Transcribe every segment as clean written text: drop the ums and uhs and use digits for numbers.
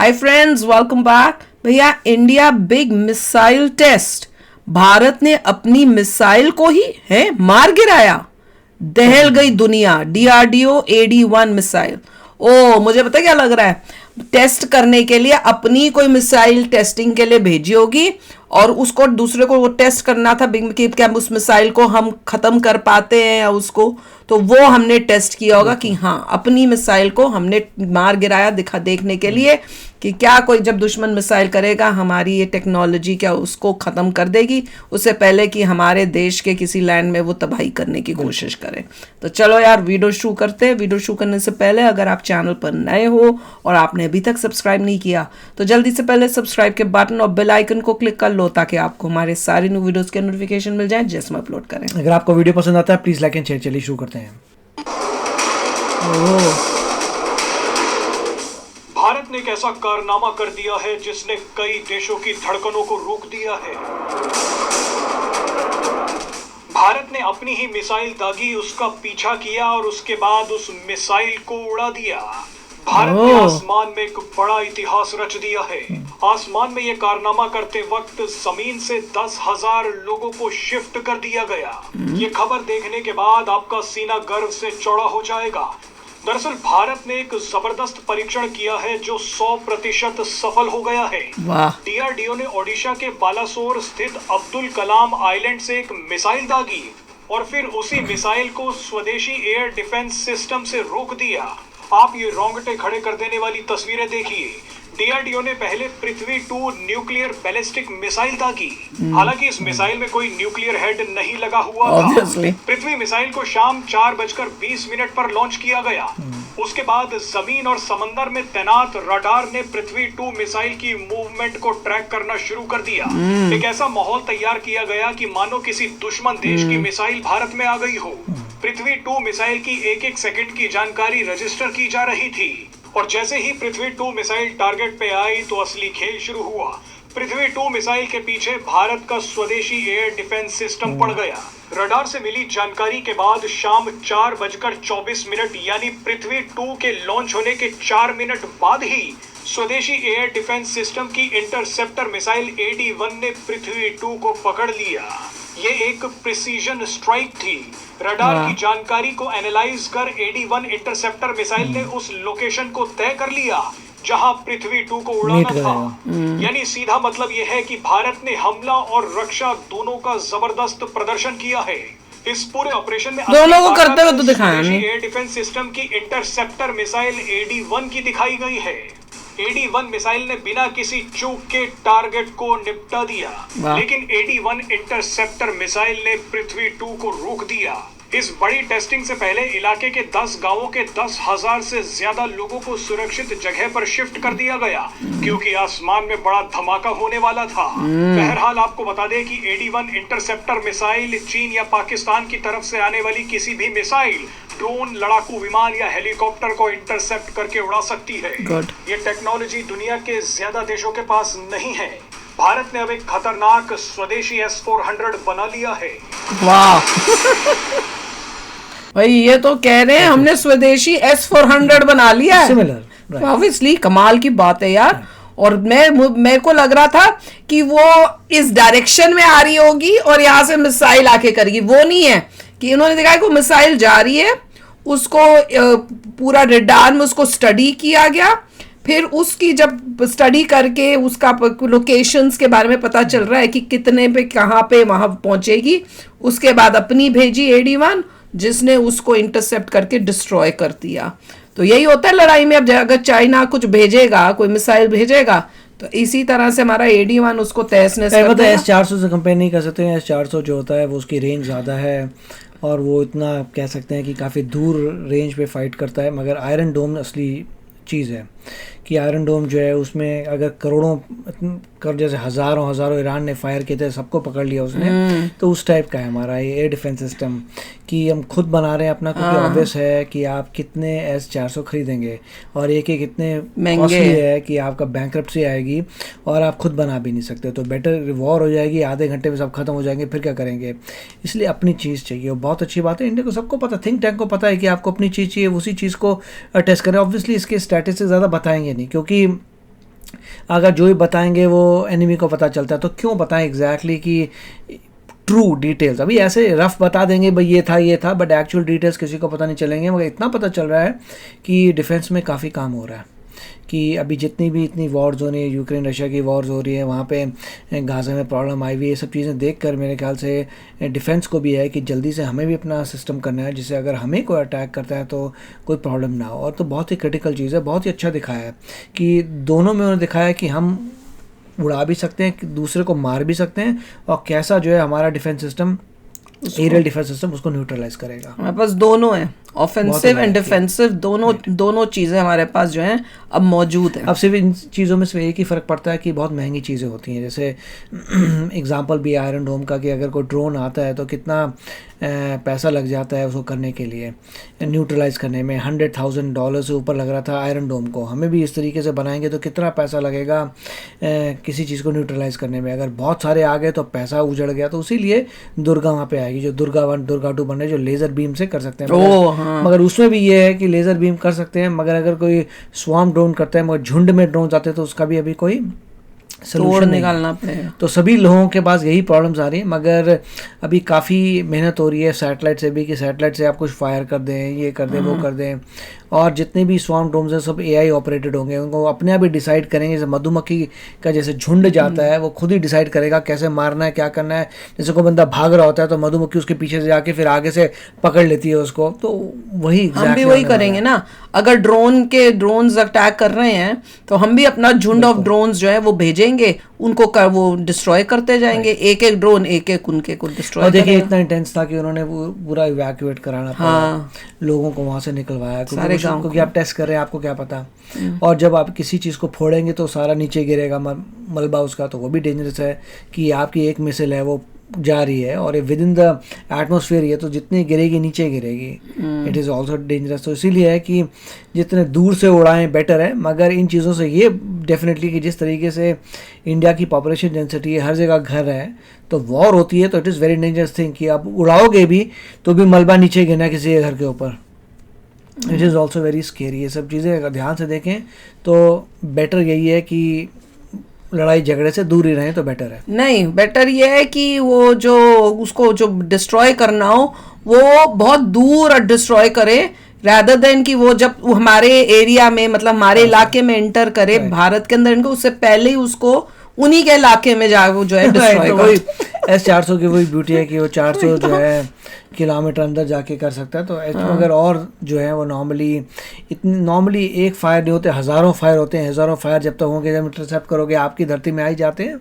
हाय friends, welcome back. भैया, India big missile test. Bharat ने अपनी मिसाइल को ही मार गिराया। दहल गई दुनिया। DRDO AD-1 missile. ओ, मुझे पता क्या लग रहा है, टेस्ट करने के लिए अपनी कोई मिसाइल टेस्टिंग के लिए भेजी होगी और उसको दूसरे को वो टेस्ट करना था कि क्या उस मिसाइल को हम खत्म कर पाते हैं या उसको, तो वो हमने टेस्ट किया होगा कि हाँ, अपनी मिसाइल को हमने मार गिराया, देखने के लिए कि क्या कोई जब दुश्मन मिसाइल करेगा हमारी ये टेक्नोलॉजी क्या उसको ख़त्म कर देगी, उससे पहले कि हमारे देश के किसी लैंड में वो तबाही करने की कोशिश करें। तो चलो यार, वीडियो शुरू करते हैं। वीडियो शुरू करने से पहले अगर आप चैनल पर नए हो और आपने अभी तक सब्सक्राइब नहीं किया तो जल्दी से पहले सब्सक्राइब के बटन और बेल आइकन को क्लिक कर लो ताकि आपको हमारे सारे न्यू वीडियोस के नोटिफिकेशन मिल जाए जैसे हम अपलोड करें। अगर आपको वीडियो पसंद आता है प्लीज़ लाइक एंड शेयर। चलिए शुरू करते हैं। भारत ने एक ऐसा कारनामा कर दिया है जिसने कई देशों की धड़कनों को रोक दिया है। भारत ने अपनी ही मिसाइल दागी, उसका पीछा किया और उसके बाद उस मिसाइल को उड़ा दिया। भारत ने आसमान में एक बड़ा इतिहास रच दिया है। आसमान में यह कारनामा करते वक्त जमीन से 10,000 लोगों को शिफ्ट कर दिया गया। ये खबर देखने के बाद आपका सीना गर्व से चौड़ा हो जाएगा। दरअसल भारत ने एक जबरदस्त परीक्षण किया है जो 100% सफल हो गया है। डीआरडीओ ने ओडिशा के बालासोर स्थित अब्दुल कलाम आइलैंड से एक मिसाइल दागी और फिर उसी मिसाइल को स्वदेशी एयर डिफेंस सिस्टम से रोक दिया। आप ये रोंगटे खड़े कर देने वाली तस्वीरें देखिए। डीआरडीओ ने पहले पृथ्वी 2 न्यूक्लियर बैलिस्टिक मिसाइल दागी। हालांकि इस मिसाइल में कोई न्यूक्लियर हेड नहीं लगा हुआ था। पृथ्वी मिसाइल को शाम 4:20 पर लॉन्च किया गया। उसके बाद जमीन और समंदर में तैनात रडार ने पृथ्वी 2 मिसाइल की मूवमेंट को ट्रैक करना शुरू कर दिया। एक ऐसा माहौल तैयार किया गया कि मानो किसी दुश्मन देश की मिसाइल भारत में आ गई हो। पृथ्वी 2 मिसाइल की एक सेकंड की जानकारी रजिस्टर की जा रही थी और जैसे ही पृथ्वी 2 मिसाइल टारगेट पे आई तो असली खेल शुरू हुआ। पृथ्वी 2 मिसाइल के पीछे भारत का स्वदेशी एयर डिफेंस सिस्टम पड़ गया। रडार से मिली जानकारी के बाद शाम 4:24 यानी पृथ्वी 2 के लॉन्च होने के 4 मिनट बाद ही स्वदेशी एयर डिफेंस सिस्टम की इंटरसेप्टर मिसाइल AD-1 ने पृथ्वी 2 को पकड़ लिया। ये एक प्रिसीजन स्ट्राइक थी। रडार की जानकारी को एनालाइज कर AD-1 इंटरसेप्टर मिसाइल ने उस लोकेशन को तय कर लिया जहां पृथ्वी 2 को उड़ाना था। यानी सीधा मतलब यह है कि भारत ने हमला और रक्षा दोनों का जबरदस्त प्रदर्शन किया है। इस पूरे ऑपरेशन में दोनों को करते हुए तो दिखाया नहीं। एयर डिफेंस सिस्टम की इंटरसेप्टर मिसाइल AD-1 की दिखाई गई है। AD-1 मिसाइल ने बिना किसी चूक के टारगेट को निपटा दिया, लेकिन AD-1 इंटरसेप्टर मिसाइल ने पृथ्वी 2 को रोक दिया। इस बड़ी टेस्टिंग से पहले इलाके के 10 गांवों के 10,000 से ज्यादा लोगों को सुरक्षित जगह पर शिफ्ट कर दिया गया क्योंकि आसमान में बड़ा धमाका होने वाला था। बहरहाल आपको बता दें कि AD-1 इंटरसेप्टर मिसाइल चीन या पाकिस्तान की तरफ से आने वाली किसी भी मिसाइल, ड्रोन, लड़ाकू विमान या हेलीकॉप्टर को इंटरसेप्ट करके उड़ा सकती है। ये टेक्नोलॉजी दुनिया के ज्यादा देशों के पास नहीं है। भारत ने अब एक खतरनाक स्वदेशी S-400 बना लिया है। वाह भाई, ये तो कह रहे हैं हमने स्वदेशी S-400 बना लिया है। ऑब्वियसली कमाल की बात है यार। और मेरे को लग रहा था कि वो इस डायरेक्शन में आ रही होगी और यहाँ से मिसाइल आके करेगी। वो नहीं है कि उन्होंने देखा कि मिसाइल जा रही है, उसको पूरा रडार में उसको स्टडी किया गया, फिर उसकी जब स्टडी करके उसका लोकेशंस के बारे में पता चल रहा है कि कितने पे कहाँ पे वहां पहुंचेगी, उसके बाद अपनी भेजी AD-1 जिसने उसको इंटरसेप्ट करके डिस्ट्रॉय कर दिया। तो यही होता है लड़ाई में। अब अगर चाइना कुछ भेजेगा, कोई मिसाइल भेजेगा, तो इसी तरह से हमारा AD-1 उसको तहस नहस कर देगा। S-400 से कंपेयर नहीं कर सकते हैं। S-400 जो होता है वो उसकी रेंज ज़्यादा है और वो इतना कह सकते हैं कि काफ़ी दूर रेंज पे फाइट करता है। मगर आयरन डोम असली चीज़ है कि आयरन डोम जो है उसमें अगर करोड़ों जैसे हज़ारों ईरान ने फायर किए थे, सबको पकड़ लिया उसने, तो उस टाइप का है हमारा ये एयर डिफेंस सिस्टम कि हम खुद बना रहे हैं अपना, क्योंकि ऑब्वियस है कि आप कितने S-400 खरीदेंगे और एक इतने महंगे है कि आपका बैंकरप्सी आएगी और आप खुद बना भी नहीं सकते। तो बेटर वॉर हो जाएगी, आधे घंटे में सब खत्म हो जाएंगे, फिर क्या करेंगे। इसलिए अपनी चीज़ चाहिए और बहुत अच्छी बात है। इंडिया को सबको पता, थिंक टैंक को पता है कि आपको अपनी चीज़ चाहिए, उसी चीज़ को टेस्ट करें। ऑब्वियसली इसके स्टैटिस्टिक्स ज़्यादा बताएंगे नहीं क्योंकि अगर जो भी बताएंगे वो एनिमी को पता चलता है, तो क्यों बताएं एग्जैक्टली कि ट्रू डिटेल्स। अभी ऐसे रफ बता देंगे भाई ये था, बट एक्चुअल डिटेल्स किसी को पता नहीं चलेंगे। मगर इतना पता चल रहा है कि डिफेंस में काफ़ी काम हो रहा है, कि अभी जितनी भी इतनी वॉर्स हो रही है, यूक्रेन रशिया की वॉर्स हो रही है, वहाँ पे गाज़ा में प्रॉब्लम आई हुई है, ये सब चीज़ें देखकर मेरे ख्याल से डिफेंस को भी है कि जल्दी से हमें भी अपना सिस्टम करना है, जिससे अगर हमें कोई अटैक करता है तो कोई प्रॉब्लम ना हो। और तो बहुत ही क्रिटिकल चीज़ है, बहुत ही अच्छा दिखाया है कि दोनों में उन्होंने दिखाया कि हम उड़ा भी सकते हैं, दूसरे को मार भी सकते हैं, और कैसा जो है हमारा defence system, aerial defence system उसको न्यूट्रलाइज करेगा। हमारे पास दोनों है, ऑफेंसिव एंड डिफेंसिव, दोनों चीज़ें हमारे पास जो हैं अब मौजूद है। अब सिर्फ इन चीज़ों में सिर्फ एक ही फ़र्क पड़ता है कि बहुत महंगी चीज़ें होती हैं। जैसे एग्जांपल भी आयरन डोम का, कि अगर कोई ड्रोन आता है तो कितना पैसा लग जाता है उसको करने के लिए, न्यूट्रलाइज करने में $100,000 से ऊपर लग रहा था आयरन डोम को। हमें भी इस तरीके से बनाएंगे तो कितना पैसा लगेगा किसी चीज़ को न्यूट्रलाइज करने में। अगर बहुत सारे आ गए तो पैसा उजड़ गया, तो इसीलिए दुर्गा वहाँ पे आएगी, जो दुर्गा 1 दुर्गा 2 बन रहे, जो लेज़र बीम से कर सकते हैं। मगर उसमें भी ये है कि लेज़र बीम कर सकते हैं, मगर अगर कोई स्वार्म ड्रोन करता है, मगर झुंड में ड्रोन आते हैं, तो उसका भी अभी कोई तोड़ निकालना पड़ेगा। तो सभी लोगों के पास यही प्रॉब्लम्स आ रही है। मगर अभी काफ़ी मेहनत हो रही है सैटेलाइट से भी, कि सैटेलाइट से आप कुछ फायर कर दें, ये कर दें, वो कर दें। और जितने भी स्वार्म ड्रोन्स हैं सब AI ऑपरेटेड होंगे, उनको अपने आप ही डिसाइड करेंगे। जैसे मधुमक्खी का जैसे झुंड जाता है, वो खुद ही डिसाइड करेगा कैसे मारना है, क्या करना है। जैसे कोई बंदा भाग रहा होता है तो मधुमक्खी उसके पीछे से जाके फिर आगे से पकड़ लेती है उसको। तो वही हम भी वही करेंगे ना। अगर ड्रोन्स अटैक कर रहे हैं तो हम भी अपना झुंड ऑफ ड्रोन्स जो है वो भेजेंगे, उनको वो डिस्ट्रॉय करते जाएंगे, एक एक ड्रोन एक उनके को डिस्ट्रॉय। और देखिए इतना इंटेंस था कि उन्होंने पूरा इवैक्यूएट कराना पड़ा, लोगों को वहां से निकलवाया, क्योंकि आप टेस्ट कर रहे हैं, आपको क्या पता। और जब आप किसी चीज़ को फोड़ेंगे तो सारा नीचे गिरेगा मलबा उसका, तो वो भी डेंजरस है कि आपकी एक मिसाइल है वो जा रही है और विद इन द एटमोसफेयर है, तो जितनी गिरेगी नीचे गिरेगी। It is also dangerous. तो इसीलिए है कि जितने दूर से उड़ाएं बेटर है। मगर इन चीज़ों से ये डेफिनेटली कि जिस तरीके से इंडिया की पॉपुलेशन डेंसिटी है, हर जगह घर है, तो वॉर होती है, तो it is very dangerous thing कि आप उड़ाओगे भी तो भी मलबा नीचे गिरना किसी के घर के ऊपर। It is also very scary. ये सब चीज़ें अगर ध्यान से देखें तो बेटर यही है कि लड़ाई झगड़े से दूर ही रहें तो बेटर है। नहीं, बेटर ये है कि वो जो उसको जो डिस्ट्रॉय करना हो वो बहुत दूर डिस्ट्रॉय करे, rather देन कि वो जब हमारे एरिया में, मतलब हमारे इलाके में एंटर करे, भारत के अंदर इनको, उससे पहले ही उसको उन्हीं के इलाके में जा जो है डिस्ट्रॉय करे। S-400 की वही ब्यूटी है कि वो 400 जो है किलोमीटर अंदर जाके कर सकता है। तो अगर और जो है वो नॉर्मली एक फायर नहीं होते, हज़ारों फायर होते हैं। हज़ारों फायर जब तक होंगे, जब इंटरसेप्ट करोगे आपकी धरती में आ ही जाते हैं,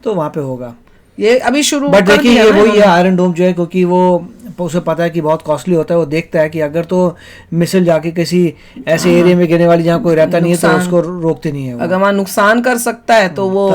तो वहाँ पे होगा। ये अभी शुरू बट देखिए ये वही है आयरन डोम जो है, क्योंकि वो उसे पता है कि बहुत कॉस्टली होता है। वो देखता है कि अगर तो मिसाइल जाके किसी ऐसे एरिया में गिरने वाली जहाँ कोई रहता नहीं है तो उसको रोकते नहीं है। अगर वहाँ नुकसान कर सकता है तो वो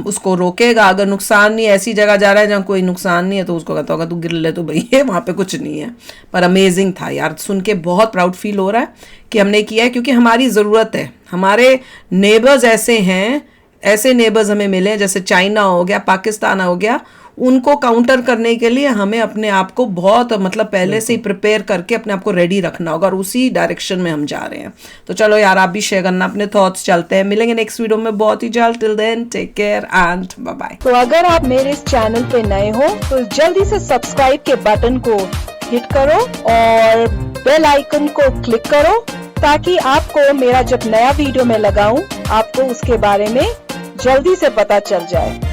उसको रोकेगा। अगर नुकसान नहीं, ऐसी जगह जा रहा है जहाँ कोई नुकसान नहीं है, तो उसको कहता होगा तू गिर ले, तो भैया वहाँ पे कुछ नहीं है। पर अमेजिंग था यार, सुन के बहुत प्राउड फील हो रहा है कि हमने किया है, क्योंकि हमारी ज़रूरत है। हमारे नेबर्स ऐसे हैं, ऐसे नेबर्स हमें मिले हैं, जैसे चाइना हो गया, पाकिस्तान हो गया, उनको काउंटर करने के लिए हमें अपने आप को बहुत मतलब पहले से ही प्रिपेयर करके अपने आप को रेडी रखना होगा, और उसी डायरेक्शन में हम जा रहे हैं। तो चलो यार, आप भी शेयर करना अपने थॉट्स। चलते हैं, मिलेंगे नेक्स्ट वीडियो में बहुत ही जल्द। Till then take care and bye bye. तो अगर आप मेरे इस चैनल पे नए हो तो जल्दी से सब्सक्राइब के बटन को हिट करो और बेल आइकन को क्लिक करो, ताकि आपको मेरा जब नया वीडियो मैं लगाऊं आपको उसके बारे में जल्दी से पता चल जाए।